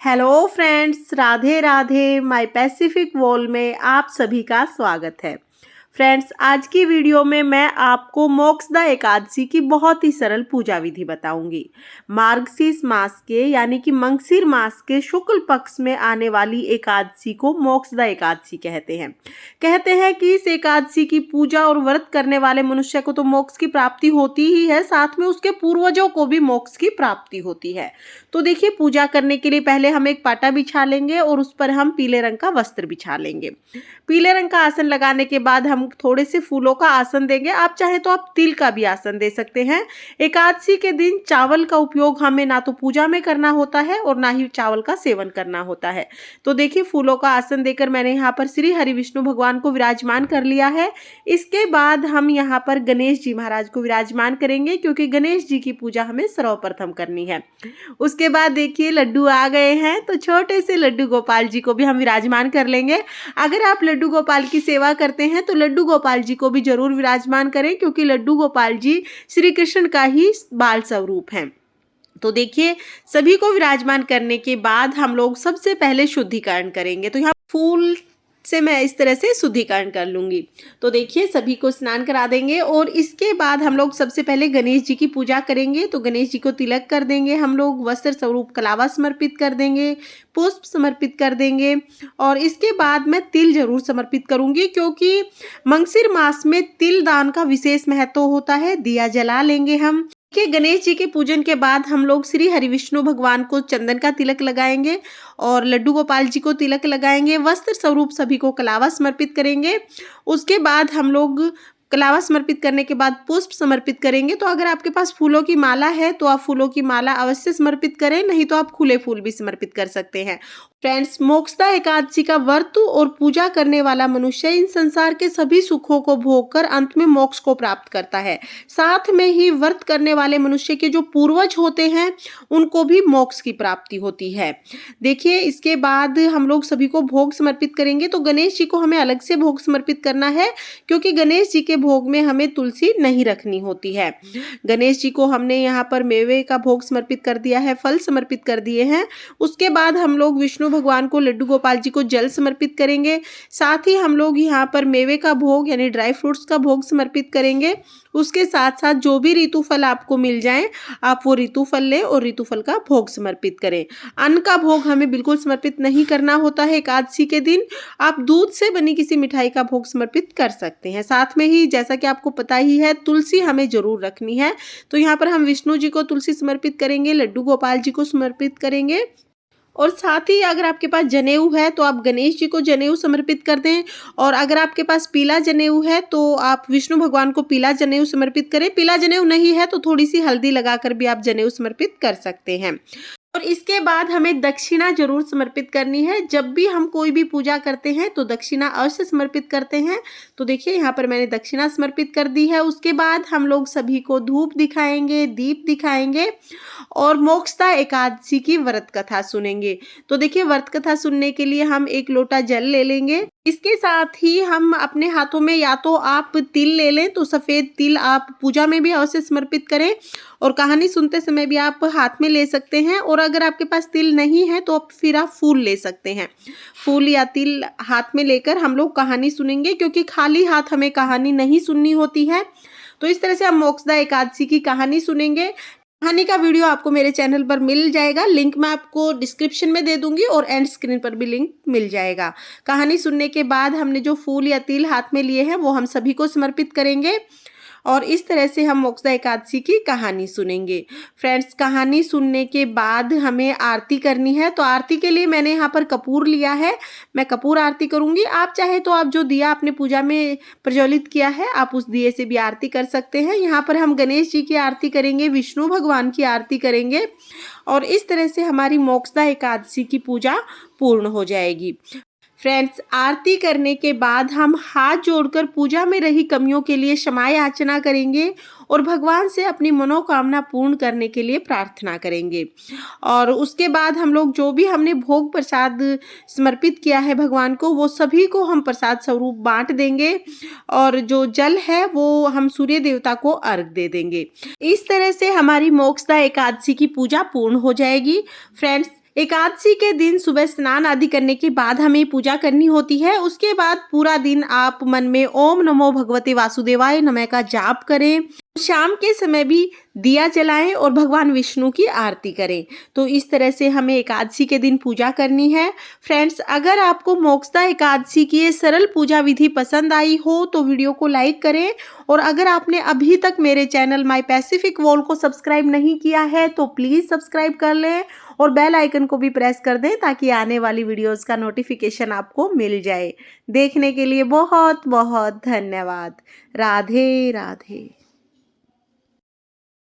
Hello friends, Radhe Radhe. My Pacific wall में आप सभी का स्वागत है। फ्रेंड्स, आज की वीडियो में मैं आपको मोक्षदा एकादशी की बहुत ही सरल पूजा विधि बताऊंगी। मार्गशीर्ष मास के यानी कि मंगशिर मास के शुक्ल पक्ष में आने वाली एकादशी को मोक्षदा एकादशी कहते हैं कि इस एकादशी की पूजा और व्रत करने वाले मनुष्य को तो मोक्ष की प्राप्ति होती ही है, साथ में उसके पूर्वजों को भी मोक्ष की प्राप्ति होती है। तो देखिए, पूजा करने के लिए पहले हम एक पाटा बिछा लेंगे और उस पर हम पीले रंग का वस्त्र बिछा लेंगे। पीले रंग का आसन लगाने के बाद हम थोड़े से फूलों का आसन देंगे। आप चाहे तो आप तिल का भी आसन दे सकते हैं। एकादशी के दिन चावल का उपयोग हमें ना तो पूजा में करना होता है और ना ही चावल का सेवन करना होता है। तो देखिए, फूलों का आसन देकर मैंने यहाँ पर श्री हरि विष्णु भगवान को विराजमान कर लिया है। इसके बाद हम यहाँ पर गणेश जी महाराज को विराजमान करेंगे, क्योंकि गणेश जी की पूजा हमें सर्वप्रथम करनी है। उसके बाद देखिए, लड्डू आ गए हैं, तो छोटे से लड्डू गोपाल जी को भी हम विराजमान कर लेंगे। अगर आप लड्डू गोपाल की सेवा करते हैं तो लड्डू गोपाल जी को भी जरूर विराजमान करें, क्योंकि लड्डू गोपाल जी श्री कृष्ण का ही बाल स्वरूप हैं। तो देखिए, सभी को विराजमान करने के बाद हम लोग सबसे पहले शुद्धिकरण करेंगे। तो यहाँ फूल से मैं इस तरह से शुद्धिकरण कर लूंगी। तो देखिए, सभी को स्नान करा देंगे और इसके बाद हम लोग सबसे पहले गणेश जी की पूजा करेंगे। तो गणेश जी को तिलक कर देंगे, हम लोग वस्त्र स्वरूप कलावा समर्पित कर देंगे, पुष्प समर्पित कर देंगे और इसके बाद मैं तिल जरूर समर्पित करूंगी, क्योंकि मंगशिर मास में तिल दान का विशेष महत्व होता है। दिया जला लेंगे हम। कि गणेश जी के पूजन के बाद हम लोग श्री हरि विष्णु भगवान को चंदन का तिलक लगाएंगे और लड्डू गोपाल जी को तिलक लगाएंगे। वस्त्र स्वरूप सभी को कलावा समर्पित करेंगे। उसके बाद हम लोग कलावा समर्पित करने के बाद पुष्प समर्पित करेंगे। तो अगर आपके पास फूलों की माला है तो आप फूलों की माला अवश्य समर्पित करें, नहीं तो आप खुले फूल भी समर्पित कर सकते हैं। फ्रेंड्स, मोक्षदा एकादशी का व्रत और पूजा करने वाला मनुष्य इन संसार के सभी सुखों को भोगकर अंत में मोक्ष को प्राप्त करता है। साथ में ही व्रत करने वाले मनुष्य के जो पूर्वज होते हैं उनको भी मोक्ष की प्राप्ति होती है। देखिए, इसके बाद हम लोग सभी को भोग समर्पित करेंगे। तो गणेश जी को हमें अलग से भोग समर्पित करना है, क्योंकि गणेश जी के भोग में हमें तुलसी नहीं रखनी होती है। गणेश जी को हमने यहाँ पर मेवे का भोग समर्पित कर दिया है, फल समर्पित कर दिए हैं। उसके बाद हम लोग विष्णु भगवान को, लड्डू गोपाल जी को जल समर्पित करेंगे। साथ ही हम लोग यहाँ पर मेवे का भोग यानी ड्राई फ्रूट्स का भोग समर्पित करेंगे। उसके साथ साथ जो भी ऋतु फल आपको मिल जाए आप वो ऋतु फल लें और ऋतु फल का भोग समर्पित करें। अन्न का भोग हमें बिल्कुल समर्पित नहीं करना होता है एकादशी के दिन। आप दूध से बनी किसी मिठाई का भोग समर्पित कर सकते हैं। साथ में ही जैसा कि आपको पता ही है, तुलसी हमें जरूर रखनी है। तो यहाँ पर हम विष्णु जी को तुलसी समर्पित करेंगे, लड्डू गोपाल जी को समर्पित करेंगे और साथ ही अगर आपके पास जनेऊ है तो आप गणेश जी को जनेऊ समर्पित कर दें। और अगर आपके पास पीला जनेऊ है तो आप विष्णु भगवान को पीला जनेऊ समर्पित करें। पीला जनेऊ नहीं है तो थोड़ी सी हल्दी लगाकर भी आप जनेऊ समर्पित कर सकते हैं। और इसके बाद हमें दक्षिणा जरूर समर्पित करनी है। जब भी हम कोई भी पूजा करते हैं तो दक्षिणा अवश्य समर्पित करते हैं। तो देखिए, यहाँ पर मैंने दक्षिणा समर्पित कर दी है। उसके बाद हम लोग सभी को धूप दिखाएंगे, दीप दिखाएंगे और मोक्षदा एकादशी की व्रत कथा सुनेंगे। तो देखिए, व्रत कथा सुनने के लिए हम एक लोटा जल ले लेंगे। इसके साथ ही हम अपने हाथों में या तो आप तिल ले लें, तो सफ़ेद तिल आप पूजा में भी अवश्य समर्पित करें और कहानी सुनते समय भी आप हाथ में ले सकते हैं। और अगर आपके पास तिल नहीं है तो फिर आप फूल ले सकते हैं। फूल या तिल हाथ में लेकर हम लोग कहानी सुनेंगे, क्योंकि खाली हाथ हमें कहानी नहीं सुननी होती है। तो इस तरह से हम मोक्षदा एकादशी की कहानी सुनेंगे। कहानी का वीडियो आपको मेरे चैनल पर मिल जाएगा, लिंक मैं आपको डिस्क्रिप्शन में दे दूंगी और एंड स्क्रीन पर भी लिंक मिल जाएगा। कहानी सुनने के बाद हमने जो फूल या तिल हाथ में लिए हैं वो हम सभी को समर्पित करेंगे और इस तरह से हम मोक्षदा एकादशी की कहानी सुनेंगे। फ्रेंड्स, कहानी सुनने के बाद हमें आरती करनी है। तो आरती के लिए मैंने यहाँ पर कपूर लिया है, मैं कपूर आरती करूँगी। आप चाहे तो आप जो दिया आपने पूजा में प्रज्वलित किया है आप उस दिए से भी आरती कर सकते हैं। यहाँ पर हम गणेश जी की आरती करेंगे, विष्णु भगवान की आरती करेंगे और इस तरह से हमारी मोक्षदा एकादशी की पूजा पूर्ण हो जाएगी। फ्रेंड्स, आरती करने के बाद हम हाथ जोड़कर पूजा में रही कमियों के लिए क्षमा याचना करेंगे और भगवान से अपनी मनोकामना पूर्ण करने के लिए प्रार्थना करेंगे। और उसके बाद हम लोग जो भी हमने भोग प्रसाद समर्पित किया है भगवान को, वो सभी को हम प्रसाद स्वरूप बांट देंगे और जो जल है वो हम सूर्य देवता को अर्घ दे देंगे। इस तरह से हमारी मोक्षदा एकादशी की पूजा पूर्ण हो जाएगी। फ्रेंड्स, एकादशी के दिन सुबह स्नान आदि करने के बाद हमें पूजा करनी होती है। उसके बाद पूरा दिन आप मन में ओम नमो भगवते वासुदेवाय नमः का जाप करें। शाम के समय भी दिया जलाएं और भगवान विष्णु की आरती करें। तो इस तरह से हमें एकादशी के दिन पूजा करनी है। फ्रेंड्स, अगर आपको मोक्षदा एकादशी की ये सरल पूजा विधि पसंद आई हो तो वीडियो को लाइक करें, और अगर आपने अभी तक मेरे चैनल माय पैसिफिक वॉल को सब्सक्राइब नहीं किया है तो प्लीज़ सब्सक्राइब कर लें और बेल आइकन को भी प्रेस कर दें ताकि आने वाली वीडियोस का नोटिफिकेशन आपको मिल जाए। देखने के लिए बहुत बहुत धन्यवाद। राधे राधे।